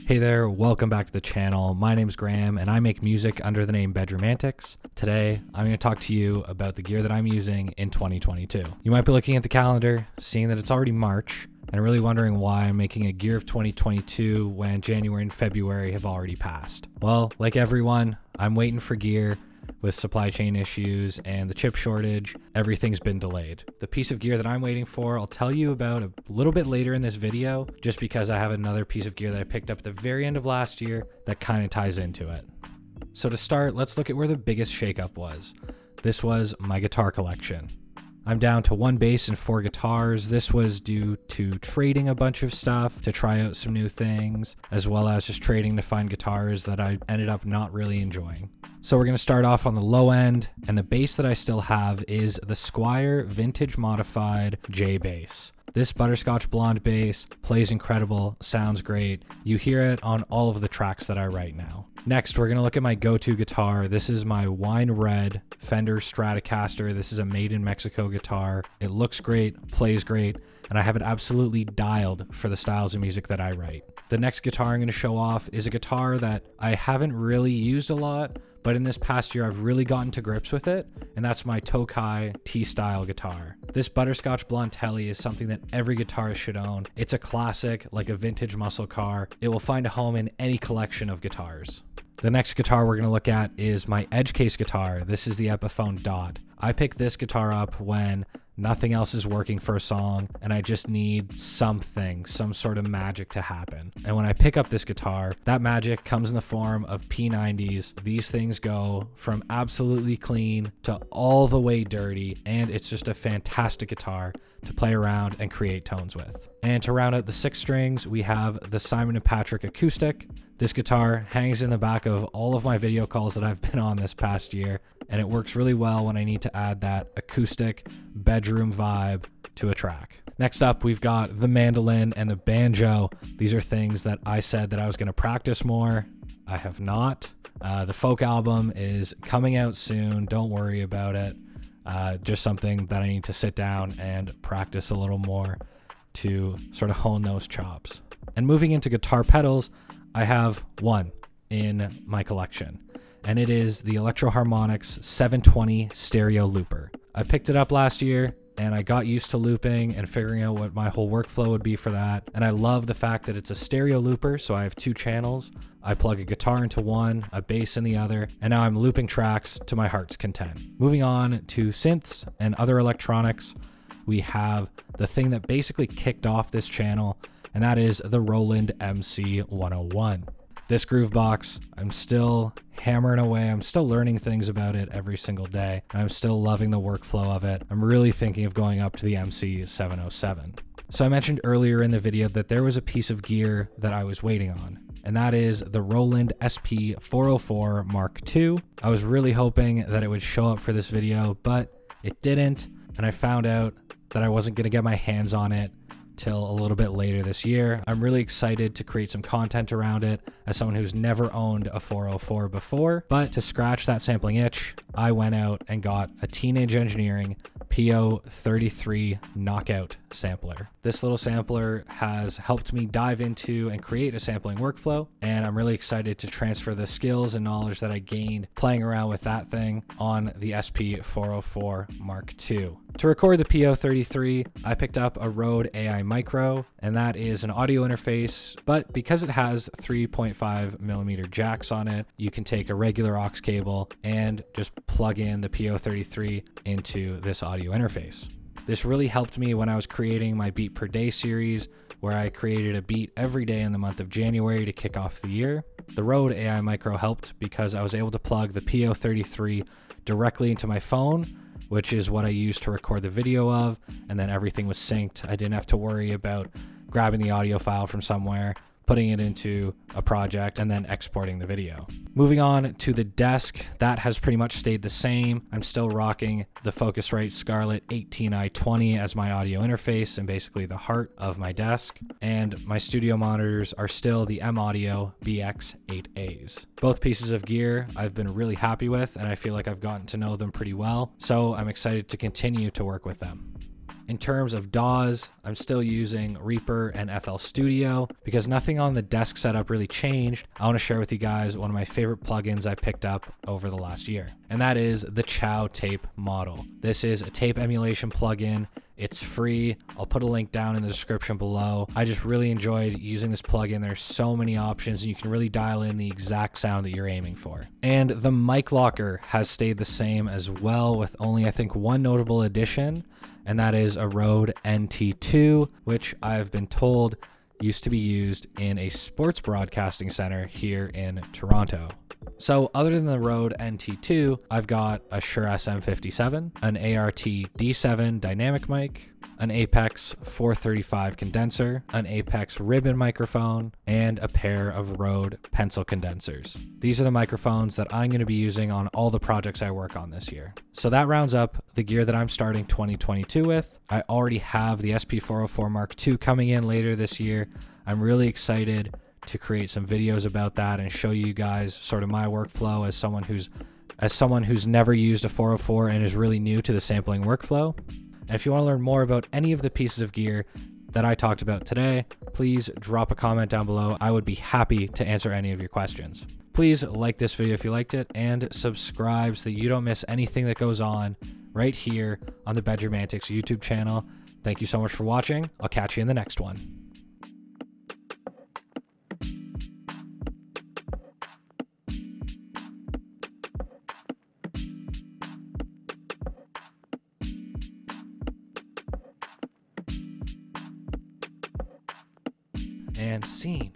Hey there, welcome back to the channel. My name's Graham and I make music under the name Bedroom Antics. Today, I'm going to talk to you about the gear that I'm using in 2022. You might be looking at the calendar, seeing that it's already March, and really wondering why I'm making a gear of 2022 when January and February have already passed. Well, like everyone, I'm waiting for gear. With supply chain issues and the chip shortage, everything's been delayed. The piece of gear that I'm waiting for, I'll tell you about a little bit later in this video, just because I have another piece of gear that I picked up at the very end of last year that kind of ties into it. So to start, let's look at where the biggest shakeup was. This was my guitar collection. I'm down to 1 bass and 4 guitars. This was due to trading a bunch of stuff to try out some new things, as well as just trading to find guitars that I ended up not really enjoying. So we're going to start off on the low end, and the bass that I still have is the Squier Vintage Modified J bass. This butterscotch blonde bass plays incredible, sounds great. You hear it on all of the tracks that I write now. Next, we're going to look at my go-to guitar. This is my wine red Fender Stratocaster. This is a made in Mexico guitar. It looks great, plays great, and I have it absolutely dialed for the styles of music that I write. The next guitar I'm going to show off is a guitar that I haven't really used a lot, but in this past year I've really gotten to grips with it, and that's my Tokai T-style guitar. This butterscotch blonde telly is something that every guitarist should own. It's a classic, like a vintage muscle car. It will find a home in any collection of guitars. The next guitar we're going to look at is my edge case guitar. This is the Epiphone Dot. I picked this guitar up when nothing else is working for a song and I just need something, some sort of magic to happen. And when I pick up this guitar, that magic comes in the form of P90s. These things go from absolutely clean to all the way dirty, and it's just a fantastic guitar to play around and create tones with. And to round out the 6 strings, we have the Simon & Patrick Acoustic. This guitar hangs in the back of all of my video calls that I've been on this past year, and it works really well when I need to add that acoustic bedroom vibe to a track. Next up, we've got the mandolin and the banjo. These are things that I said that I was going to practice more. I have not. The folk album is coming out soon. Don't worry about it. Just something that I need to sit down and practice a little more to sort of hone those chops. And moving into guitar pedals, I have one in my collection, and it is the Electro Harmonix 720 stereo looper. I picked it up last year and I got used to looping and figuring out what my whole workflow would be for that. And I love the fact that it's a stereo looper, so I have 2 channels. I plug a guitar into one, a bass in the other, and now I'm looping tracks to my heart's content. Moving on to synths and other electronics, we have the thing that basically kicked off this channel, and that is the Roland MC101. This groove box, I'm still hammering away. I'm still learning things about it every single day, and I'm still loving the workflow of it. I'm really thinking of going up to the MC707. So I mentioned earlier in the video that there was a piece of gear that I was waiting on, and that is the Roland SP404 Mark II. I was really hoping that it would show up for this video, but it didn't, and I found out that I wasn't going to get my hands on it till a little bit later this year. I'm really excited to create some content around it as someone who's never owned a 404 before, but to scratch that sampling itch, I went out and got a Teenage Engineering PO33 Knockout sampler. This little sampler has helped me dive into and create a sampling workflow, and I'm really excited to transfer the skills and knowledge that I gained playing around with that thing on the SP404 Mark II. To record the PO33, I picked up a Rode AI Micro, and that is an audio interface, but because it has 3.5mm jacks on it, you can take a regular aux cable and just plug in the PO33 into this audio interface. This really helped me when I was creating my Beat Per Day series, where I created a beat every day in the month of January to kick off the year. The Rode AI Micro helped because I was able to plug the PO33 directly into my phone, which is what I used to record the video of, and then everything was synced. I didn't have to worry about grabbing the audio file from somewhere, putting it into a project, and then exporting the video. Moving on to the desk, that has pretty much stayed the same. I'm still rocking the Focusrite Scarlett 18i20 as my audio interface and basically the heart of my desk. And my studio monitors are still the M-Audio BX8As. Both pieces of gear I've been really happy with, and I feel like I've gotten to know them pretty well, so I'm excited to continue to work with them. In terms of DAWs, I'm still using Reaper and FL Studio because nothing on the desk setup really changed. I want to share with you guys one of my favorite plugins I picked up over the last year, and that is the Chow Tape Model. This is a tape emulation plugin. It's free. I'll put a link down in the description below. I just really enjoyed using this plugin. There's so many options and you can really dial in the exact sound that you're aiming for. And the mic locker has stayed the same as well, with only I think one notable addition, and that is a Rode NT2, which I've been told used to be used in a sports broadcasting center here in Toronto. So other than the Rode NT2, I've got a Shure SM57, an ART D7 dynamic mic, an Apex 435 condenser, an Apex ribbon microphone, and a pair of Rode pencil condensers. These are the microphones that I'm going to be using on all the projects I work on this year. So that rounds up the gear that I'm starting 2022 with. I already have the SP404 Mark II coming in later this year. I'm really excited to create some videos about that and show you guys sort of my workflow as someone who's never used a 404 and is really new to the sampling workflow. And if you want to learn more about any of the pieces of gear that I talked about today, please drop a comment down below. I would be happy to answer any of your questions. Please like this video if you liked it, and subscribe so that you don't miss anything that goes on right here on the Bedroom Antics YouTube channel. Thank you so much for watching. I'll catch you in the next one. And scene.